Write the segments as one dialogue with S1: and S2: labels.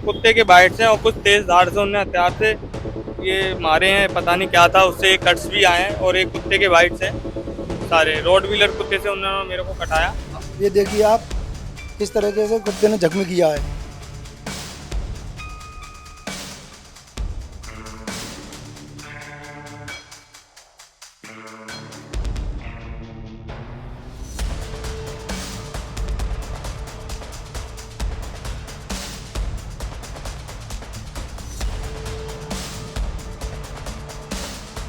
S1: कुत्ते के बाइट से और कुछ तेज धार से उन्हें हथियार से ये मारे हैं। पता नहीं क्या था, उससे एक कट्स भी आए हैं और एक कुत्ते के बाइट से सारे रोड व्हीलर कुत्ते से उन्होंने मेरे को कटाया।
S2: ये देखिए आप किस तरीके से कुत्ते ने जख्मी किया है।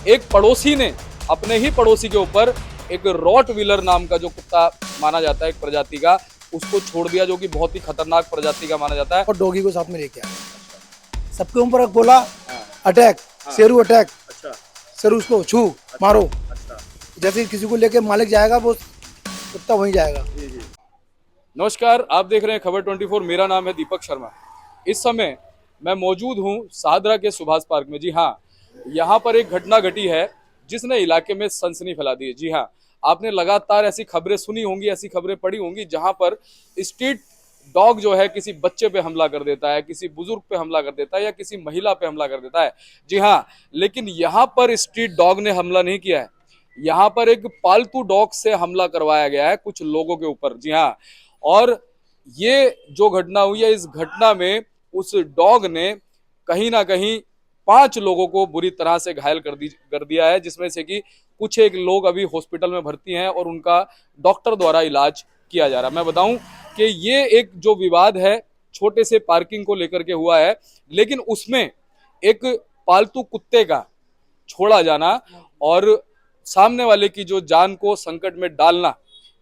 S3: एक पड़ोसी ने अपने ही पड़ोसी के ऊपर एक रॉट व्हीलर नाम का जो कुत्ता माना जाता है एक प्रजाति का, उसको छोड़ दिया, जो कि बहुत ही खतरनाक प्रजाति का माना जाता है।
S2: और डॉगी को साथ में लेके आया। सबके ऊपर बोला अटैक, शेरू अटैक।
S3: अच्छा
S2: शेरू उसको छू मारो।
S3: अच्छा।
S2: जैसे किसी को लेके मालिक जाएगा वो कुत्ता वहीं जाएगा।
S3: नमस्कार, आप देख रहे हैं खबर 24। मेरा नाम है दीपक शर्मा। इस समय मैं मौजूद हूं शाहदरा के सुभाष पार्क में। जी हाँ, यहाँ पर एक घटना घटी है जिसने इलाके में सनसनी फैला दी है। जी हाँ, आपने लगातार ऐसी खबरें सुनी होंगी, ऐसी खबरें पढ़ी होंगी जहां पर स्ट्रीट डॉग जो है किसी बच्चे पे हमला कर देता है, किसी बुजुर्ग पे हमला कर देता है या किसी महिला पे हमला कर देता है। जी हाँ, लेकिन यहाँ पर स्ट्रीट डॉग ने हमला नहीं किया है। यहाँ पर एक पालतू डॉग से हमला करवाया गया है कुछ लोगों के ऊपर। जी हाँ, और ये जो घटना हुई है, इस घटना में उस डॉग ने कहीं ना कहीं 5 लोगों को बुरी तरह से घायल कर दिया है, जिसमें से कि कुछ एक लोग अभी हॉस्पिटल में भर्ती हैं और उनका डॉक्टर द्वारा इलाज किया जा रहा है। मैं बताऊं कि ये एक जो विवाद है छोटे से पार्किंग को लेकर के हुआ है, लेकिन उसमें एक पालतू कुत्ते का छोड़ा जाना और सामने वाले की जो जान को संकट में डालना,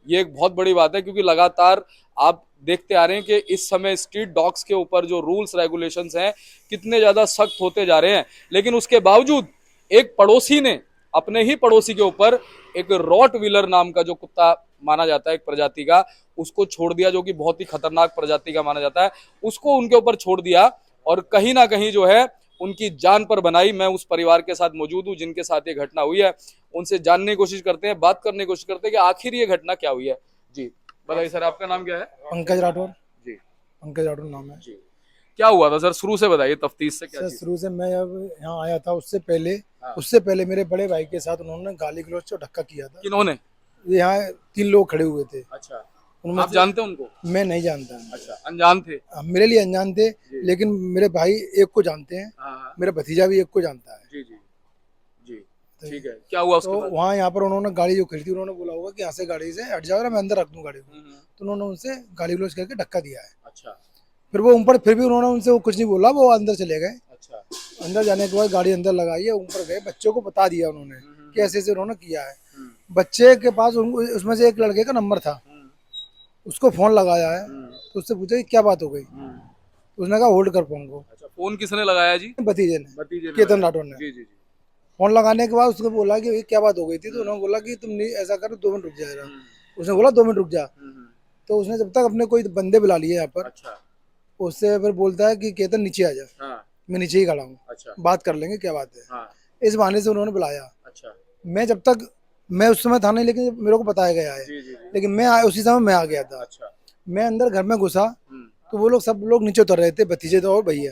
S3: ये एक बहुत बड़ी बात है। क्योंकि लगातार आप देखते आ रहे हैं कि इस समय स्ट्रीट डॉग्स के ऊपर जो रूल्स रेगुलेशंस हैं कितने ज्यादा सख्त होते जा रहे हैं, लेकिन उसके बावजूद एक पड़ोसी ने अपने ही पड़ोसी के ऊपर एक रॉट व्हीलर नाम का जो कुत्ता माना जाता है एक प्रजाति का, उसको छोड़ दिया, जो कि बहुत ही खतरनाक प्रजाति का माना जाता है। उसको उनके ऊपर छोड़ दिया और कहीं ना कहीं जो है उनकी जान पर बनाई। मैं उस परिवार के साथ मौजूद हूँ जिनके साथ ये घटना हुई है, उनसे जानने की कोशिश करते हैं, बात करने की कोशिश करते हैं कि आखिर ये घटना क्या हुई है। जी बताइए सर, आपका नाम क्या है?
S2: पंकज राठौर।
S3: जी,
S2: पंकज राठौर नाम है।
S3: जी। क्या हुआ था सर, शुरू से बताइए, तफ्तीश से क्या
S2: सर
S3: चीज़?
S2: शुरू से मैं अब यहाँ आया था
S3: हाँ।
S2: उससे पहले मेरे बड़े भाई के साथ उन्होंने गाली गलौज और धक्का किया था।
S3: किन्होंने?
S2: यहाँ 3 लोग खड़े हुए थे।
S3: अच्छा,
S2: उनमें
S3: आप
S2: से
S3: जानते हैं उनको?
S2: मैं नहीं जानता।
S3: अच्छा, अनजान थे?
S2: मेरे लिए अनजान थे, लेकिन मेरे भाई एक को जानते हैं।
S3: हाँ हाँ।
S2: मेरा भतीजा भी एक को जानता है।
S3: जी जी जी। ठीक है, क्या हुआ उसके
S2: तो
S3: बाद?
S2: वहाँ यहाँ पर उन्होंने गाड़ी जो खरीदी, उन्होंने बोला होगा कि यहाँ से गाड़ी से हट जाओ, मैं अंदर रख दूँ गाड़ी को। तो उन्होंने उनसे गाली गलौज करके धक्का दिया है।
S3: अच्छा
S2: फिर वो ऊपर, फिर भी उन्होंने उनसे वो कुछ नहीं बोला, वो अंदर चले गए।
S3: अच्छा।
S2: अंदर जाने के बाद गाड़ी अंदर लगाई है, ऊपर गए, बच्चों को बता दिया उन्होंने कि ऐसे ऐसे उन्होंने किया है। बच्चे के पास उसमें से एक लड़के का नंबर था, उसको फोन लगाया है। तो उससे पूछा कि क्या बात हो गई, तो उसने कहा होल्ड कर फोन को।
S3: अच्छा, फोन किसने लगाया जी?
S2: भतीजे ने,
S3: भतीजे ने
S2: केतन
S3: लगाया।
S2: राठौर ने।
S3: जी जी जी।
S2: फोन लगाने के बाद उसको बोला कि भाई क्या बात हो गई थी, तो उन्होंने बोला कि तुम नहीं ऐसा करो, 2 मिनट रुक जाएगा। उसने बोला 2 मिनट रुक जा। तो उसने जब तक अपने कोई बंदे बुला लिए यहाँ पर,
S3: अच्छा।
S2: उससे फिर बोलता है कि केतन नीचे आ जा।
S3: हाँ।
S2: मैं नीचे ही खड़ा हूँ,
S3: अच्छा।
S2: बात कर लेंगे क्या बात है।
S3: हाँ।
S2: इस बहाने से उन्होंने बुलाया।
S3: अच्छा।
S2: मैं उस समय था नहीं, लेकिन मेरे को बताया गया है।
S3: जी जी जी।
S2: लेकिन उसी समय मैं आ गया था।
S3: अच्छा।
S2: मैं अंदर घर में घुसा तो वो लोग सब लोग नीचे उतर रहे थे, भतीजे तो और भैया।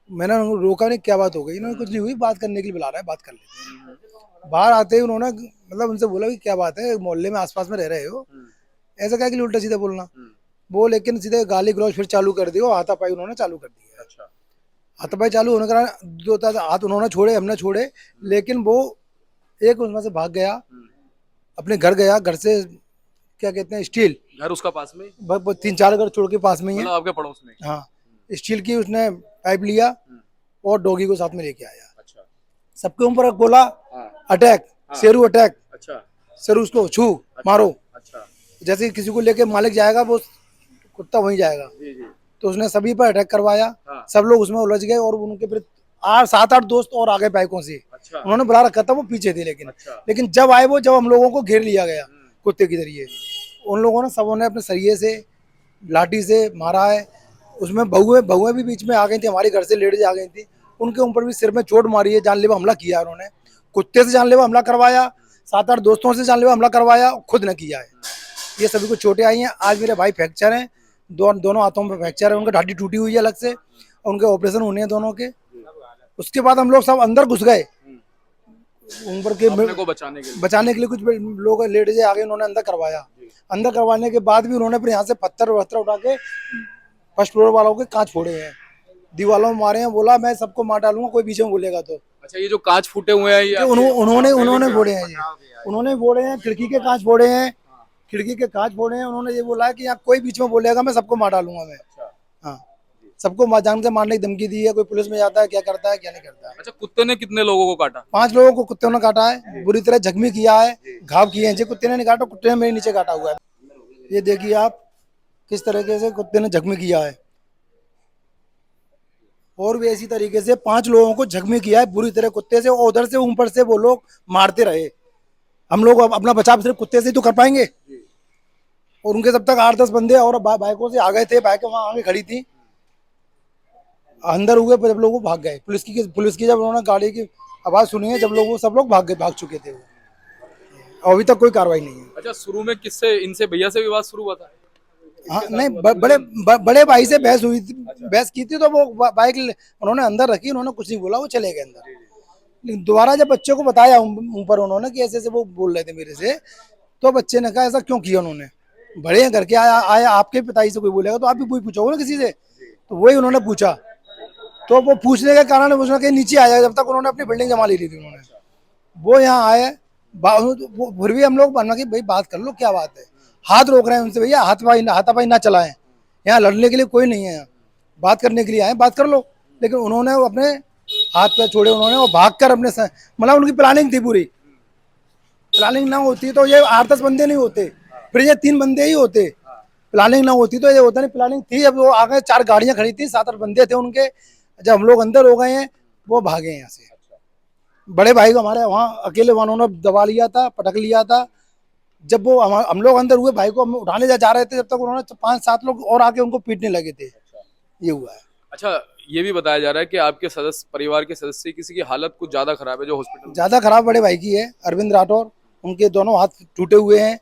S2: मैंने उनको रोका नहीं, क्या बात हो गई। इन्होंने कुछ नहीं हुई, बात करने के लिए बुला रहा है, बात कर लेते हैं। बाहर आते ही उन्होंने मतलब उनसे बोला कि क्या बात है, मोहल्ले में आसपास में रह रहे हो, ऐसा क्या कि उल्टा सीधा बोलना। वो लेकिन सीधे गाली गलौज फिर चालू कर दी और हाथापाई उन्होंने चालू कर दी है।
S3: अच्छा।
S2: हाथापाई चालू होने का जो था, हाथ उन्होंने छोड़े, हमने छोड़े, लेकिन वो एक उसमें से भाग गया, अपने घर गया। घर से क्या कहते हैं, स्टील,
S3: घर उसका पास में?
S2: 3-4 घर छोड़ के पास में ही है।
S3: मतलब आपके पड़ोस में?
S2: हाँ, स्टील की उसने पाइप लिया और डॉगी को साथ में लेके आया।
S3: अच्छा।
S2: सबके ऊपर बोला अटैक,
S3: हाँ।
S2: शेरू अटैक।
S3: अच्छा।
S2: शेरू उसको छू मारो।
S3: अच्छा।
S2: जैसे किसी को लेके मालिक जाएगा वो कुत्ता वहीं जाएगा।
S3: जी जी।
S2: तो उसने सभी पर अटैक करवाया।
S3: हाँ।
S2: सब लोग उसमें उलझ गए और उनके फिर 7-8 दोस्त और आ गए बाइकों से।
S3: अच्छा।
S2: उन्होंने बुला रखा था, वो पीछे थे। लेकिन
S3: अच्छा।
S2: लेकिन जब आए वो, जब हम लोगों को घेर लिया गया कुत्ते के जरिए, उन लोगों ने सबों ने अपने सरिये से, लाठी से मारा है। उसमें बहुएं भी बीच में आ गई थी, हमारे घर से लेडीज आ गई थी, उनके ऊपर भी सिर में चोट मारी है। जानलेवा हमला किया उन्होंने, कुत्ते से जानलेवा हमला करवाया, 7-8 दोस्तों से जानलेवा हमला करवाया, खुद ने किया है। ये सभी को चोटें आई हैं। आज मेरे भाई फ्रैक्चर हैं, दोनों हाथों में फ्रैक्चर है, उनका हड्डी टूटी हुई है अलग से, और उनके ऑपरेशन होने हैं दोनों के। उसके बाद हम लोग सब अंदर घुस गए ऊपर के
S3: अपने को बचाने के लिए।
S2: कुछ लोग लेडीज आगे उन्होंने अंदर करवाया। अंदर करवाने के बाद भी उन्होंने फिर यहाँ से पत्थर वत्थर उठा के फर्स्ट फ्लोर वालों के कांच फोड़े हैं, दीवारों में मारे हैं। बोला मैं सबको मार डालूंगा कोई बीच में बोलेगा तो।
S3: अच्छा, ये जो कांच फूटे हुए हैं ये
S2: उन्होंने फोड़े हैं, उन्होंने फोड़े हैं। खिड़की के कांच फोड़े हैं, खिड़की के कांच फोड़े हैं। उन्होंने ये बोला है कि यहाँ कोई बीच में बोलेगा मैं सबको मार डालूंगा मैं। हाँ, सबको जान के मारने की धमकी दी है। कोई पुलिस में जाता है, क्या करता है क्या नहीं करता है।
S3: अच्छा, कुत्ते ने कितने लोगों को काटा?
S2: 5 लोगों को कुत्ते ने काटा है, बुरी तरह जख्मी किया है, घाव किए हैं। जी कुत्ते ने नहीं काटा, कुत्ते ने मेरे नीचे काटा हुआ है। ये देखिए आप किस तरीके से कुत्ते ने जख्मी किया है। और भी इसी तरीके से 5 लोगों को जख्मी किया है बुरी तरह कुत्ते से, और उधर से ऊपर से वो लोग मारते रहे। हम लोग अपना बचाव सिर्फ कुत्ते से ही तो कर पाएंगे। और उनके जब तक 8-10 बंदे और बाइकों से आ गए थे, बाइकें वहां आगे खड़ी थी, अंदर हुए जब लोग भाग गए। पुलिस की जब उन्होंने गाड़ी की आवाज सुनी है, जब लोग सब लोग भाग चुके थे। और अभी तक कोई कार्रवाई नहीं है।
S3: अच्छा, शुरू में किससे, इनसे भैया से विवाद शुरू हुआ था?
S2: हाँ नहीं, बड़े भाई से बहस हुई थी, बहस की थी तो वो बाइक उन्होंने अंदर रखी, उन्होंने कुछ नहीं बोला, वो चले गए अंदर। लेकिन दोबारा जब बच्चे को बताया ऊपर उन्होंने कि ऐसे ऐसे वो बोल रहे थे मेरे से, तो बच्चे ने कहा ऐसा क्यों किया उन्होंने, बड़े हैं घर के, आया आपके पिताजी से कोई बोलेगा तो आप भी कोई पूछोगे ना किसी से। तो वही उन्होंने पूछा, तो वो पूछने के कारण उसने कहीं नीचे आया, जब तक उन्होंने अपनी बिल्डिंग जमा ली थी उन्होंने। वो यहाँ आए, फिर भी हम लोग बनना कि भाई बात कर लो, क्या बात है। हाथ रोक रहे हैं उनसे, भैया हाथापाई ना चलाएं, यहाँ लड़ने के लिए कोई नहीं है, बात करने के लिए आए, बात कर लो। लेकिन उन्होंने अपने हाथ पैर छोड़े उन्होंने, और भाग कर अपने मतलब उनकी प्लानिंग थी पूरी। प्लानिंग ना होती तो ये 8-10 बंदे नहीं होते, फिर ये 3 बंदे ही होते। प्लानिंग ना होती तो ये होता नहीं। प्लानिंग थी, अब वो आ गए, 4 गाड़ियां खड़ी थी, 7-8 बंदे थे उनके। जब हम लोग अंदर हो गए हैं, वो भागे यहाँ से। बड़े भाई को हमारे वहाँ अकेले उन्होंने दबा लिया था, पटक लिया था। जब वो हम लोग अंदर हुए, भाई को हम उठाने जा रहे थे, जब तक उन्होंने 5-7 लोग और आके उनको पीटने लगे थे। ये हुआ है।
S3: अच्छा, ये भी बताया जा रहा है कि आपके परिवार के सदस्य किसी की हालत कुछ ज्यादा खराब है जो हॉस्पिटल।
S2: ज्यादा खराब बड़े भाई की है, अरविंद राठौर, उनके दोनों हाथ टूटे हुए हैं।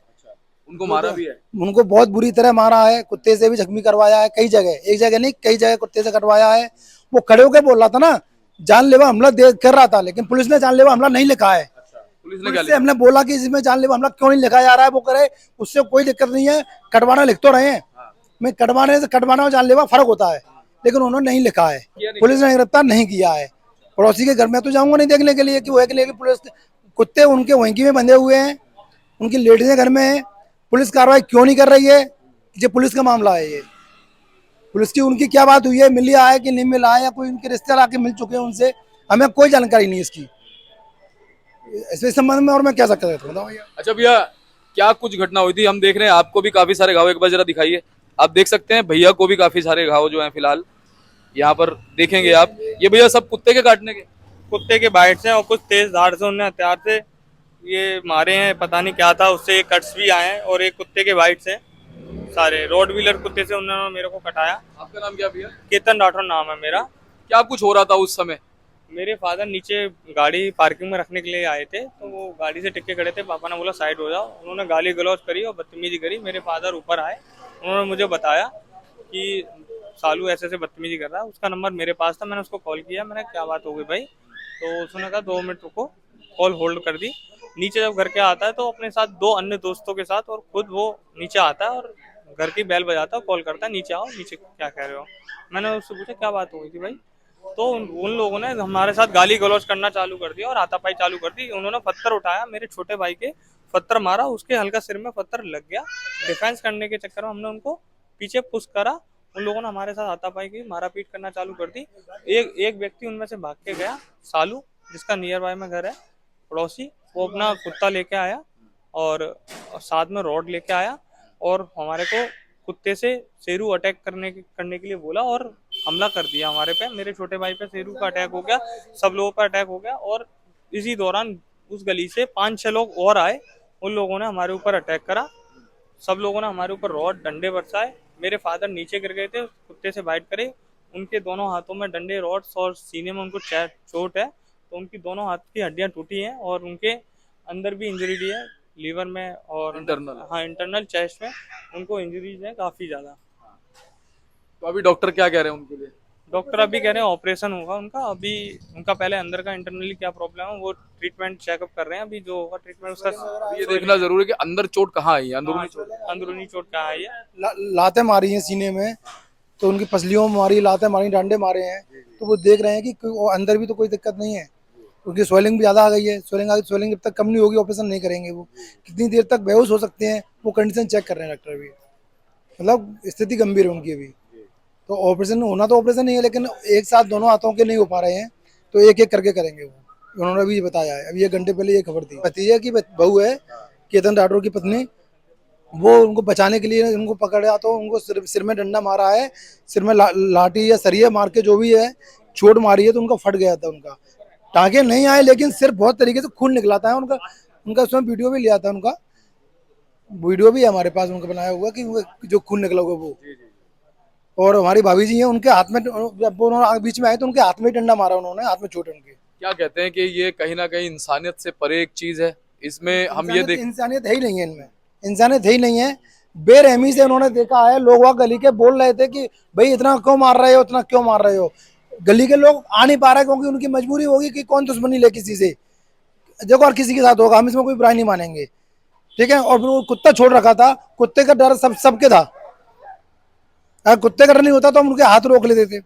S3: उनको मारा भी है?
S2: उनको बहुत बुरी तरह मारा है, कुत्ते से भी जख्मी करवाया है कई जगह, एक जगह नहीं कई जगह कुत्ते से कटवाया है। वो खड़े होकर बोल रहा था ना, जानलेवा हमला कर रहा था, लेकिन पुलिस ने जानलेवा हमला नहीं लिखा है।
S3: पुलिस ने क्या
S2: से हमने बोला कि इसमें जानलेवा हमला क्यों नहीं लिखा जा रहा है, वो करे, उससे कोई दिक्कत नहीं है, कटवाना लिख तो रहे हैं। मैं कटवाना और जानलेवा फर्क होता है, लेकिन उन्होंने नहीं लिखा है। पुलिस ने गिरफ्तार नहीं किया है। पड़ोसी के घर में तो जाऊंगा नहीं देखने के लिए कि वो है, पुलिस कुत्ते उनके वहीं में बंधे हुए हैं, उनकी लेडीजें घर में है। पुलिस कार्रवाई क्यों नहीं कर रही है? ये पुलिस का मामला है। ये पुलिस की उनकी क्या बात हुई है, मिला है कि नहीं मिला है, या कोई उनके रिश्तेदार आके मिल चुके हैं उनसे, हमें कोई जानकारी नहीं इसकी। इस संबंध में और मैं क्या सकता हूँ।
S3: अच्छा भैया, क्या कुछ घटना हुई थी? हम देख रहे हैं आपको भी काफी सारे घाव, एक बार जरा दिखाइए। आप देख सकते हैं भैया को भी काफी सारे घाव जो हैं फिलहाल यहाँ पर देखेंगे आप। ये भैया सब कुत्ते के काटने के?
S1: कुत्ते के बाइट से, और कुछ तेज धार से उन्होंने हथियार से ये मारे हैं, पता नहीं क्या था उससे। एक कट्स भी आए हैं, और एक कुत्ते के बाइट से सारे रोड व्हीलर कुत्ते से उन्होंने मेरे को कटाया।
S3: आपका नाम क्या भैया?
S1: केतन राठौर नाम है मेरा।
S3: क्या कुछ हो रहा था उस समय?
S1: मेरे फादर नीचे गाड़ी पार्किंग में रखने के लिए आए थे, तो वो गाड़ी से टिक्के खड़े थे। पापा ने बोला साइड हो जाओ, उन्होंने गाली गलौज करी और बदतमीजी करी। मेरे फादर ऊपर आए, उन्होंने मुझे बताया कि सालू ऐसे ऐसे बदतमीजी कर रहा है। उसका नंबर मेरे पास था, मैंने उसको कॉल किया। मैंने क्या बात हो गई भाई? तो उसने कहा 2 मिनट रुको, कॉल होल्ड कर दी। नीचे जब घर के आता है तो अपने साथ 2 अन्य दोस्तों के साथ, और खुद वो नीचे आता है और घर की बेल बजाता है, कॉल करता है नीचे आओ। नीचे क्या कह रहे हो? मैंने उससे पूछा क्या बात हो गई थी भाई? तो उन लोगों ने हमारे साथ गाली गलौज करना चालू कर दिया और हाथापाई चालू कर दी। उन्होंने पत्थर उठाया, मेरे छोटे भाई के पत्थर मारा, उसके हल्का सिर में पत्थर लग गया। डिफेंस करने के चक्कर में हमने उनको पीछे पुश करा। उन लोगों ने हमारे साथ हाथापाई की, मारा पीट करना चालू कर दी। एक व्यक्ति उनमें से भाग के गया, सालू, जिसका नियर बाय में घर है, पड़ोसी। वो अपना कुत्ता लेके आया और साथ में रॉड लेके आया, और हमारे को कुत्ते से शेरू अटैक करने के लिए बोला, और हमला कर दिया हमारे पे। मेरे छोटे भाई पे शेरू का अटैक हो गया, सब लोगों पर अटैक हो गया। और इसी दौरान उस गली से 5-6 लोग और आए, उन लोगों ने हमारे ऊपर अटैक करा। सब लोगों ने हमारे ऊपर रॉड डंडे बरसाए। मेरे फादर नीचे गिर गए थे, कुत्ते से बाइट करे। उनके दोनों हाथों में डंडे, रॉड्स, और सीने में उनको चोट है, तो उनकी दोनों हाथ की हड्डियां टूटी हैं, और उनके अंदर भी इंजरी है, लीवर में और
S3: इंटरनल।
S1: हाँ, इंटरनल चेस्ट में उनको इंजरीज है काफी ज्यादा।
S3: तो अभी डॉक्टर क्या कह रहे हैं उनके लिए?
S1: डॉक्टर अभी कह रहे हैं ऑपरेशन होगा उनका। अभी उनका पहले अंदर का इंटरनली क्या प्रॉब्लम है वो ट्रीटमेंट चेकअप कर रहे हैं। अभी जो होगा ट्रीटमेंट उसका
S3: ये देखना जरूरी है कि अंदर चोट कहाँ आई है, अंदरूनी चोट।
S1: अंदरूनी चोट कहाँ आई है।
S2: लातें मारी हैं सीने में, तो उनकी पसलियों में मारी, लातें मारी, डांडे मारे हैं। तो वो देख रहे हैं कि अंदर भी तो कोई दिक्कत नहीं है। उनकी स्वेलिंग भी ज़्यादा आ गई है। स्वेलिंग जब तक कम नहीं होगी ऑपरेशन नहीं करेंगे। वो कितनी देर तक बेहोश हो सकते हैं, वो कंडीशन चेक कर रहे हैं डॉक्टर भी। मतलब स्थिति गंभीर है उनकी अभी। तो ऑपरेशन होना तो ऑपरेशन नहीं है, लेकिन एक साथ दोनों हाथों के नहीं हो पा रहे हैं, तो एक एक करके करेंगे वो। उन्होंने अभी बताया है, अभी 1 घंटे पहले ये खबर दी। भतीजा की बहू है, केतन राठौर की पत्नी, वो उनको बचाने के लिए उनको पकड़ा तो उनको सिर में डंडा मारा है। सिर में लाठी या सरिया मार के जो भी है चोट मारी है, तो उनका फट गया था। उनका टाँके नहीं आए, लेकिन सिर बहुत तरीके से खून निकला था उनका। उनका उसमें वीडियो भी लिया था। उनका वीडियो भी है हमारे पास उनका बनाया हुआ कि जो खून निकला हुआ वो। और हमारी भाभी जी हैं, उनके हाथ में, जब उन्होंने बीच में आए तो उनके हाथ में डंडा मारा उन्होंने, हाथ में चोट है उनके।
S3: क्या कहते हैं कि ये कहीं ना कहीं इंसानियत से परे एक चीज है, इसमें हम ये देख।
S2: इंसानियत है ही नहीं है इनमें, इंसानियत है ही नहीं है। बेरहमी से उन्होंने देखा है। लोग वहाँ गली के बोल रहे थे कि भाई इतना क्यों मार रहे हो, इतना क्यों मार रहे हो। गली के लोग आ नहीं पा रहे क्योंकि उनकी मजबूरी होगी कि कौन दुश्मनी ले किसी से। देखो और किसी के साथ होगा, हम इसमें कोई बुराई नहीं मानेंगे, ठीक है। और फिर वो कुत्ता छोड़ रखा था, कुत्ते का डर सबके था। अगर कुत्ते का डर नहीं होता तो हम उनके हाथ रोक लेते थे,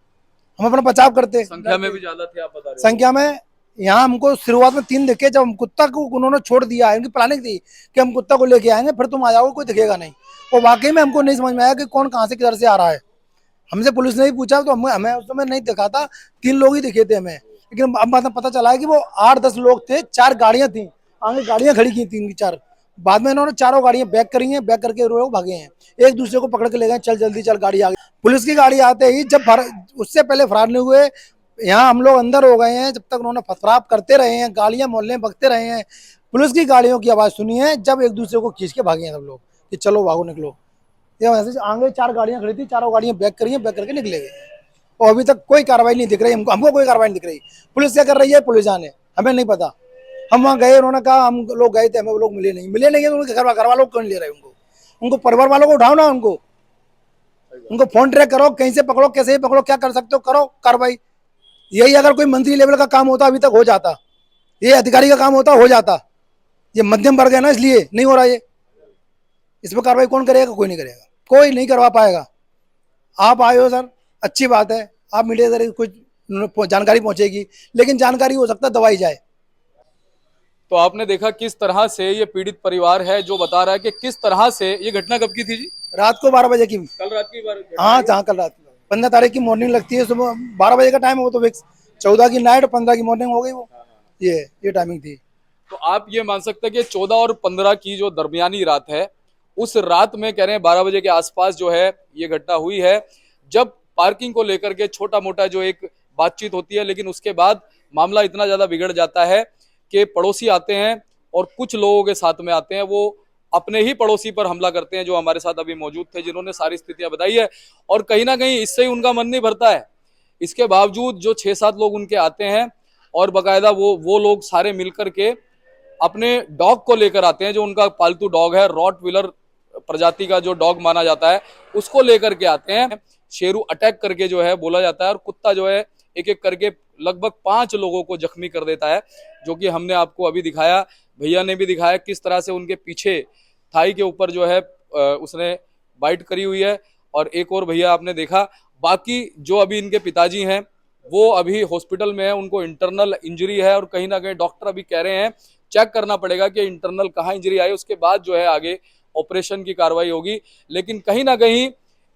S2: हम अपना बचाव करते।
S3: संख्या में भी ज्यादा थे आप बता रहे हो।
S2: संख्या में यहाँ हमको शुरुआत में 3 दिखे। जब हम कुत्ता को उन्होंने छोड़ दिया है, उनकी प्लानिंग थी कि हम कुत्ता को लेके आएंगे, फिर तुम आ जाओगे, कोई दिखेगा नहीं। और वाकई में हमको नहीं समझ में आया कि कौन कहाँ से किधर से आ रहा है। हमसे पुलिस ने भी पूछा तो हमें उस समय नहीं दिखा था, 3 लोग ही दिखे थे हमें। लेकिन अब बाद में पता चला है कि वो 8-10 लोग थे। 4 गाड़ियां थी, आगे गाड़ियां खड़ी की 3-4। बाद में इन्होंने चारों गाड़ियां बैक करी हैं, बैक करके लोग भागे हैं। एक दूसरे को पकड़ के ले गए, चल जल्दी चल, गाड़ी आ गई। पुलिस की गाड़ी आते ही जब उससे पहले फरार नहीं हुए, यहाँ हम लोग अंदर हो गए हैं। जब तक उन्होंने फरार करते रहे हैं, गाड़ियां मोहल्ले में बकते रहे हैं। पुलिस की गाड़ियों की आवाज सुनी है जब एक दूसरे को खींच के भागे हैं सब लोग कि चलो भागो निकलो। ये वैसे आगे 4 गाड़ियां खड़ी थी, चारों गाड़ियां बैक करी हैं, बैक करके निकले गए। और अभी तक कोई कार्रवाई नहीं दिख रही हमको कोई कार्रवाई नहीं दिख रही। पुलिस क्या कर रही है, पुलिस जाने, हमें नहीं पता। हम वहाँ गए, उन्होंने कहा हम लोग गए थे, हमें वो लोग मिले नहीं है। तो उनके घर वालों को क्यों नहीं ले रहे उनको परिवार वालों को उठाओ ना, उनको फोन ट्रैक करो, कहीं से पकड़ो, कैसे ही पकड़ो, क्या कर सकते हो करो कार्रवाई। यही अगर कोई मंत्री लेवल का काम होता अभी तक हो जाता, ये अधिकारी का काम होता हो जाता। ये मध्यम वर्ग है ना, इसलिए नहीं हो रहा। ये इस पर कार्रवाई कौन करेगा, कोई नहीं करेगा, कोई नहीं करवा पाएगा। आप आए हो सर, अच्छी बात है, आप मीडिया के जरिए कुछ जानकारी पहुंचेगी, लेकिन जानकारी हो सकता है दवाई जाए।
S3: तो आपने देखा किस तरह से ये पीड़ित परिवार है जो बता रहा है कि किस तरह से ये घटना कब की थी जी?
S2: रात को 12 बजे की।
S3: कल रात की बार।
S2: हाँ कल रात की 15 तारीख की मॉर्निंग लगती है, सुबह 12 बजे का टाइम है वो तो फिक्स। 14 की नाइट, 15 की मॉर्निंग हो गई वो। ये टाइमिंग थी।
S3: तो आप ये मान सकते हैं कि 14 और 15 की जो दरमियानी रात है, उस रात में कह रहे हैं 12 बजे के आसपास जो है ये घटना हुई है, जब पार्किंग को लेकर के छोटा मोटा जो एक बातचीत होती है, लेकिन उसके बाद मामला इतना ज्यादा बिगड़ जाता है कि पड़ोसी आते हैं और कुछ लोगों के साथ में आते हैं, वो अपने ही पड़ोसी पर हमला करते हैं, जो हमारे साथ अभी मौजूद थे, जिन्होंने सारी स्थितियां बताई है। और कहीं ना कहीं इससे ही उनका मन नहीं भरता है। इसके बावजूद जो 6-7 लोग उनके आते हैं और बकायदा वो लोग सारे मिलकर के अपने डॉग को लेकर आते हैं, जो उनका पालतू डॉग है, रॉटविलर प्रजाति का जो डॉग माना जाता है, उसको लेकर के आते हैं। शेरू अटैक करके जो है बोला जाता है, और कुत्ता जो है एक एक करके लगभग 5 लोगों को जख्मी कर देता है, जो कि हमने आपको अभी दिखाया, भैया ने भी दिखाया किस तरह से उनके पीछे थाई के ऊपर जो है उसने बाइट करी हुई है। और एक और भैया आपने देखा। बाकी जो अभी इनके पिताजी हैं वो अभी हॉस्पिटल में है, उनको इंटरनल इंजरी है, और कहीं ना कहीं डॉक्टर अभी कह रहे हैं चेक करना पड़ेगा कि इंटरनल कहाँ इंजरी आई, उसके बाद जो है आगे ऑपरेशन की कार्रवाई होगी। लेकिन कहीं ना कहीं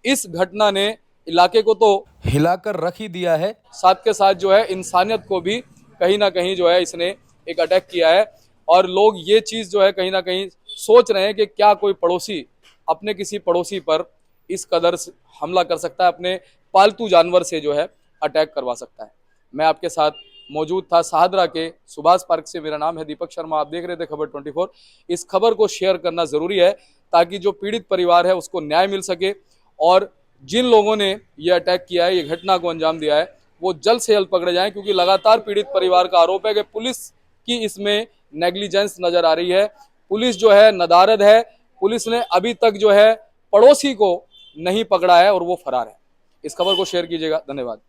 S3: इस घटना ने इलाके को तो हिलाकर रख ही दिया है, साथ के साथ जो है इंसानियत को भी कहीं ना कहीं जो है इसने एक अटैक किया है। और लोग ये चीज जो है कहीं ना कहीं सोच रहे हैं कि क्या कोई पड़ोसी अपने किसी पड़ोसी पर इस कदर हमला कर सकता है, अपने पालतू जानवर से जो है अटैक करवा सकता है। मैं आपके साथ मौजूद था शाहदरा के सुभाष पार्क से। मेरा नाम है दीपक शर्मा, आप देख रहे थे खबर 24। इस खबर को शेयर करना जरूरी है ताकि जो पीड़ित परिवार है उसको न्याय मिल सके, और जिन लोगों ने ये अटैक किया है, ये घटना को अंजाम दिया है, वो जल्द से जल्द पकड़े जाएं, क्योंकि लगातार पीड़ित परिवार का आरोप है कि पुलिस की इसमें नेग्लिजेंस नजर आ रही है। पुलिस जो है नदारद है, पुलिस ने अभी तक जो है पड़ोसी को नहीं पकड़ा है और वो फरार है। इस खबर को शेयर कीजिएगा। धन्यवाद।